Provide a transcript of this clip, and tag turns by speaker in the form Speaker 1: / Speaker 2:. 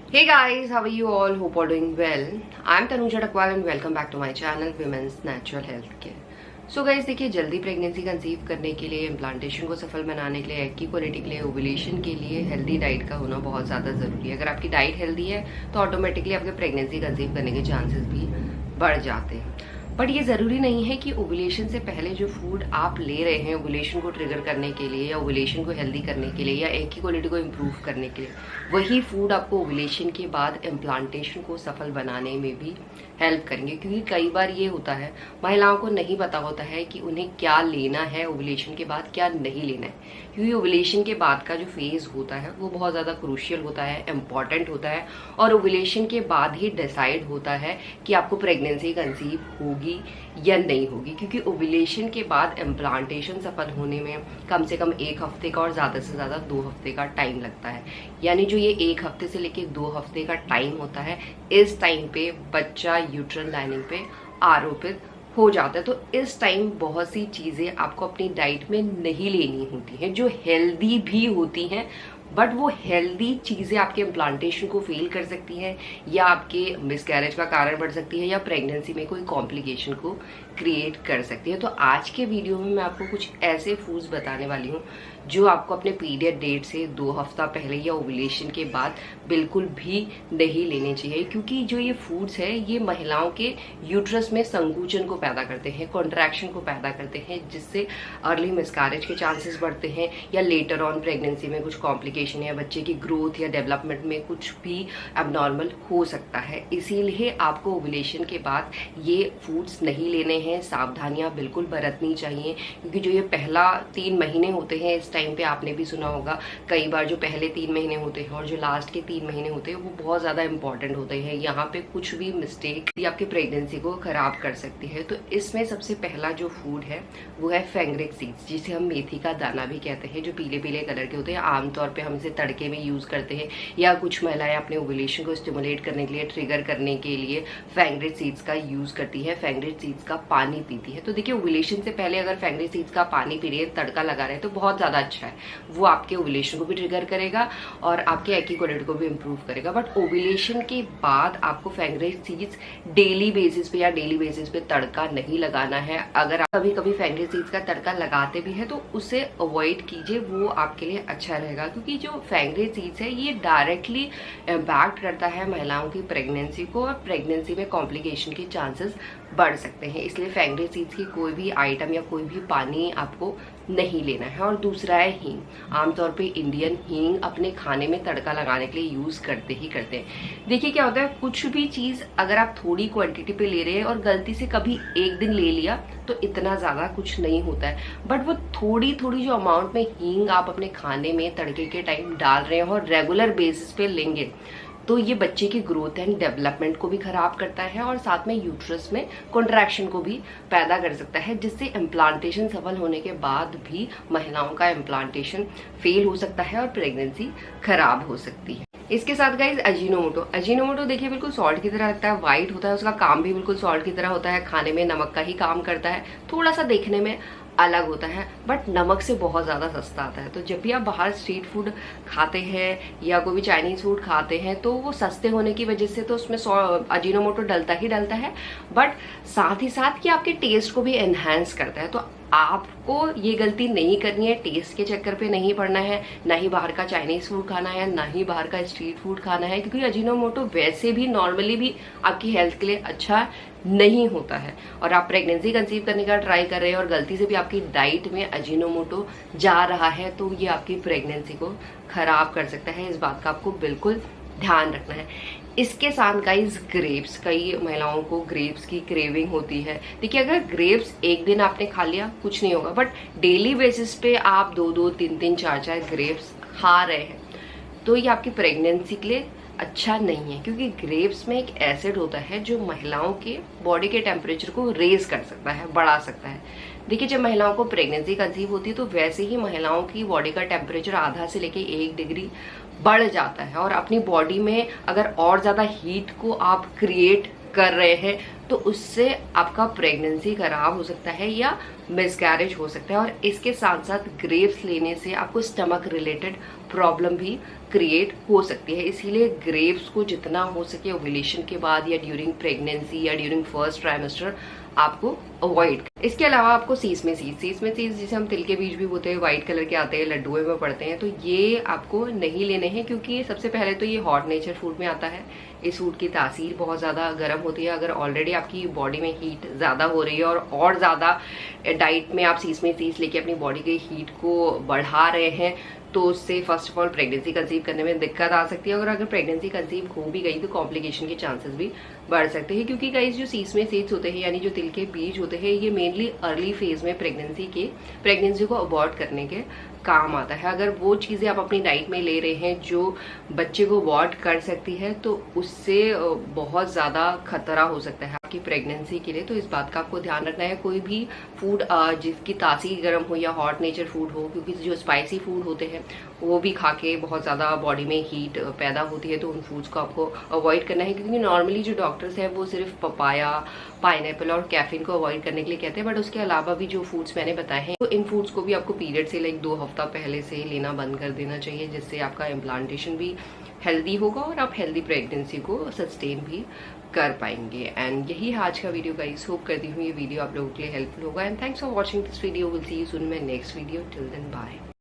Speaker 1: Hey guys, how are you all? Hope all doing well. I'm Tanuja Takwal and welcome back to my channel Women's Natural Health Care. So guys देखिए, जल्दी pregnancy conceive करने के लिए, implantation को सफल बनाने के लिए, एग की क्वालिटी के लिए, ओवुलेशन के लिए हेल्दी डाइट का होना बहुत ज़्यादा ज़रूरी है। अगर आपकी डाइट हेल्दी है तो ऑटोमेटिकली आपके प्रेगनेंसी कंसीव करने के चांसेस भी बढ़ जाते हैं। बट ये ज़रूरी नहीं है कि ओवुलेशन से पहले जो फूड आप ले रहे हैं ओवुलेशन को ट्रिगर करने के लिए या ओवुलेशन को हेल्दी करने के लिए या एग की क्वालिटी को इम्प्रूव करने के लिए वही फूड आपको ओवुलेशन के बाद इम्प्लांटेशन को सफल बनाने में भी हेल्प करेंगे। क्योंकि कई बार ये होता है, महिलाओं को नहीं पता होता है कि उन्हें क्या लेना है ओवुलेशन के बाद, क्या नहीं लेना है। क्योंकि ओवुलेशन के बाद का जो फेज होता है वो बहुत ज़्यादा क्रूशियल होता है, इम्पॉर्टेंट होता है और ओवुलेशन के बाद ही डिसाइड होता है कि आपको प्रेगनेंसी कंसीव होगी या नहीं होगी। क्योंकि ओवुलेशन के बाद इम्प्लांटेशन सफल होने में कम से कम 1 हफ्ते का और ज़्यादा से ज़्यादा 2 हफ्ते का टाइम लगता है। यानी जो ये 1 हफ्ते से लेके 2 हफ्ते का टाइम होता है, इस टाइम पे बच्चा यूट्रल लाइनिंग पे आरोपित हो जाता है। तो इस टाइम बहुत सी चीज़ें आपको अपनी डाइट में नहीं लेनी होती हैं जो हेल्दी भी होती हैं, बट वो हेल्दी चीज़ें आपके इम्प्लांटेशन को फेल कर सकती हैं या आपके मिसकैरेज का कारण बढ़ सकती है या प्रेगनेंसी में कोई कॉम्प्लिकेशन को क्रिएट कर सकती है। तो आज के वीडियो में मैं आपको कुछ ऐसे फूड्स बताने वाली हूँ जो आपको अपने पीरियड डेट से 2 हफ्ता पहले या ओवुलेशन के बाद बिल्कुल भी नहीं लेने चाहिए। क्योंकि जो ये फूड्स है ये महिलाओं के यूट्रस में संकुचन को पैदा करते हैं, कॉन्ट्रैक्शन को पैदा करते हैं, जिससे अर्ली मिसकैरेज के चांसेस बढ़ते हैं या लेटर ऑन प्रेगनेंसी में कुछ कॉम्प्लिकेशन या बच्चे की ग्रोथ या डेवलपमेंट में कुछ भी एबनॉर्मल हो सकता है। इसीलिए आपको ओवुलेशन के बाद ये फूड्स नहीं लेने हैं, सावधानियां बिल्कुल बरतनी चाहिए। क्योंकि जो ये पहला 3 महीने होते हैं, इस टाइम पे आपने भी सुना होगा कई बार, जो पहले 3 महीने होते हैं और जो लास्ट के 3 महीने होते हैं वो बहुत ज़्यादा इंपॉर्टेंट होते हैं। यहाँ पे कुछ भी मिस्टेक आपकी प्रेगनेंसी को खराब कर सकती है। तो इसमें सबसे पहला जो फूड है वो है फेंग्रिक सीड्स, जिसे हम मेथी का दाना भी कहते हैं, जो पीले पीले कलर के होते हैं। आमतौर पर हम इसे तड़के में यूज़ करते हैं या कुछ महिलाएं अपने ओवुलेशन को स्टिमुलेट करने के लिए, ट्रिगर करने के लिए फेंग्रिक सीड्स का यूज़ करती है, फेंग्रिक सीड्स का पानी पीती है। तो देखिए, ओवुलेशन से पहले अगर फेंग्रिक सीड्स का पानी पी रही है, तड़का लगा रहे हैं, तो बहुत ज़्यादा अच्छा है। वो आपके ओवुलेशन को भी ट्रिगर करेगा और आपके एग की क्वालिटी को भी इम्प्रूव करेगा। बट ओवुलेशन के बाद आपको फेंग्रिक सीड्स डेली बेसिस पे या डेली बेसिस पे तड़का नहीं लगाना है। अगर आप कभी कभी फेंग्रिक सीड्स का तड़का लगाते भी है तो उसे अवॉइड कीजिए, वो आपके लिए अच्छा रहेगा। क्योंकि जो फेंग्रिक सीड्स है ये डायरेक्टली इम्पैक्ट करता है महिलाओं की प्रेगनेंसी को और प्रेगनेंसी में कॉम्प्लिकेशन के चांसेस बढ़ सकते हैं। इसलिए फेंग्रिक सीड्स की कोई भी आइटम या कोई भी पानी आपको नहीं लेना है। और दूसरा है हींग। आमतौर पे इंडियन हींग अपने खाने में तड़का लगाने के लिए यूज़ करते ही करते हैं। देखिए क्या होता है, कुछ भी चीज़ अगर आप थोड़ी क्वांटिटी पे ले रहे हैं और गलती से कभी एक दिन ले लिया तो इतना ज़्यादा कुछ नहीं होता है। बट वो थोड़ी थोड़ी जो अमाउंट में हींग आप अपने खाने में तड़के के टाइम डाल रहे हैं और रेगुलर बेसिस पे लेंगे तो ये बच्चे की ग्रोथ एंड डेवलपमेंट को भी खराब करता है और साथ में यूट्रस में कॉन्ट्रैक्शन को भी पैदा कर सकता है, जिससे इम्प्लांटेशन सफल होने के बाद भी महिलाओं का इम्प्लांटेशन फेल हो सकता है और प्रेगनेंसी खराब हो सकती है। इसके साथ गाइज अजीनोमोटो देखिए बिल्कुल सॉल्ट की तरह लगता है, व्हाइट होता है, उसका काम भी बिल्कुल सॉल्ट की तरह होता है, खाने में नमक का ही काम करता है, थोड़ा सा देखने में अलग होता है बट नमक से बहुत ज़्यादा सस्ता आता है। तो जब भी आप बाहर स्ट्रीट फूड खाते हैं या कोई भी चाइनीज़ फूड खाते हैं तो वो सस्ते होने की वजह से तो उसमें अजीनोमोटो डलता ही डलता है, बट साथ ही साथ कि आपके टेस्ट को भी एनहांस करता है। तो आपको ये गलती नहीं करनी है, टेस्ट के चक्कर पे नहीं पड़ना है, ना ही बाहर का चाइनीज़ फूड खाना है, ना ही बाहर का स्ट्रीट फूड खाना है। क्योंकि अजीनोमोटो वैसे भी नॉर्मली भी आपकी हेल्थ के लिए अच्छा नहीं होता है। और आप प्रेगनेंसी कंसीव करने का ट्राई कर रहे हैं और गलती से भी आपकी डाइट में अजीनोमोटो जा रहा है तो ये आपकी प्रेगनेंसी को खराब कर सकता है। इस बात का आपको बिल्कुल ध्यान रखना है। इसके साथ गाइस ग्रेप्स, कई महिलाओं को ग्रेप्स की क्रेविंग होती है। देखिए, अगर ग्रेप्स एक दिन आपने खा लिया कुछ नहीं होगा, बट डेली बेसिस पे आप 2-2, 3-3, 4-4 ग्रेप्स खा रहे हैं तो ये आपकी प्रेगनेंसी के लिए अच्छा नहीं है। क्योंकि ग्रेप्स में एक एसिड होता है जो महिलाओं के बॉडी के टेम्परेचर को रेज कर सकता है, बढ़ा सकता है। देखिए, जब महिलाओं को प्रेगनेंसी कंसीव होती है तो वैसे ही महिलाओं की बॉडी का टेम्परेचर आधा से लेके 1 डिग्री बढ़ जाता है और अपनी बॉडी में अगर और ज़्यादा हीट को आप क्रिएट कर रहे हैं तो उससे आपका प्रेगनेंसी खराब हो सकता है या मिसकैरेज हो सकता है। और इसके साथ साथ ग्रेप्स लेने से आपको स्टमक रिलेटेड प्रॉब्लम भी क्रिएट हो सकती है। इसीलिए ग्रेप्स को जितना हो सके ओव्यूलेशन के बाद या ड्यूरिंग प्रेगनेंसी या ड्यूरिंग फर्स्ट ट्राइमेस्टर आपको अवॉइड। इसके अलावा आपको सीसमे सीड्स जिसे हम तिल के बीज भी बोलते हैं, व्हाइट कलर के आते हैं, लड्डुओं में पड़ते हैं, तो ये आपको नहीं लेने हैं क्योंकि सबसे पहले तो ये हॉट नेचर फूड में आता है। इस फूड की तासीर बहुत ज़्यादा गर्म होती है। अगर ऑलरेडी आपकी बॉडी में हीट ज़्यादा हो रही है और ज़्यादा डाइट में आप सीसमे सीड्स लेके अपनी बॉडी के हीट को बढ़ा रहे हैं, तो उससे first of all pregnancy conceive करने में दिक्कत आ सकती है। और अगर प्रेगनेंसी कंसीव हो भी गई तो कॉम्प्लिकेशन के चांसेस भी बढ़ सकते हैं, क्योंकि गाइस जो सीसमे सीड्स होते हैं यानी जो तिल के बीज होते हैं, ये मेनली अर्ली फेज में प्रेगनेंसी को अबॉर्ट करने के काम आता है। अगर वो चीज़ें आप अपनी डाइट में ले रहे हैं जो बच्चे को अबॉर्ट कर सकती है, तो उससे बहुत ज़्यादा खतरा हो सकता है आपकी प्रेगनेंसी के लिए। तो इस बात का आपको ध्यान रखना है। कोई भी फूड जिसकी तासीर गर्म हो या हॉट नेचर फूड हो, क्योंकि जो स्पाइसी फूड होते हैं वो भी खा के बहुत ज़्यादा बॉडी में हीट पैदा होती है, तो उन फूड्स को आपको अवॉइड करना है। क्योंकि नॉर्मली जो डॉक्टर्स हैं वो सिर्फ पपाया, पाइनएप्पल और कैफीन को अवॉइड करने के लिए कहते हैं, बट उसके अलावा भी जो फूड्स मैंने बताए हैं, तो इन फूड्स को भी आपको पीरियड से 2 हफ्ता पहले से लेना बंद कर देना चाहिए, जिससे आपका इम्प्लांटेशन भी हेल्दी होगा और आप हेल्दी प्रेगनेंसी को सस्टेन भी कर पाएंगे। एंड यही है आज का वीडियो गाइस। होप करती हूँ ये वीडियो आप लोगों के लिए हेल्पफुल होगा। And thanks for watching this video. Will see you soon in my next video. Till then bye.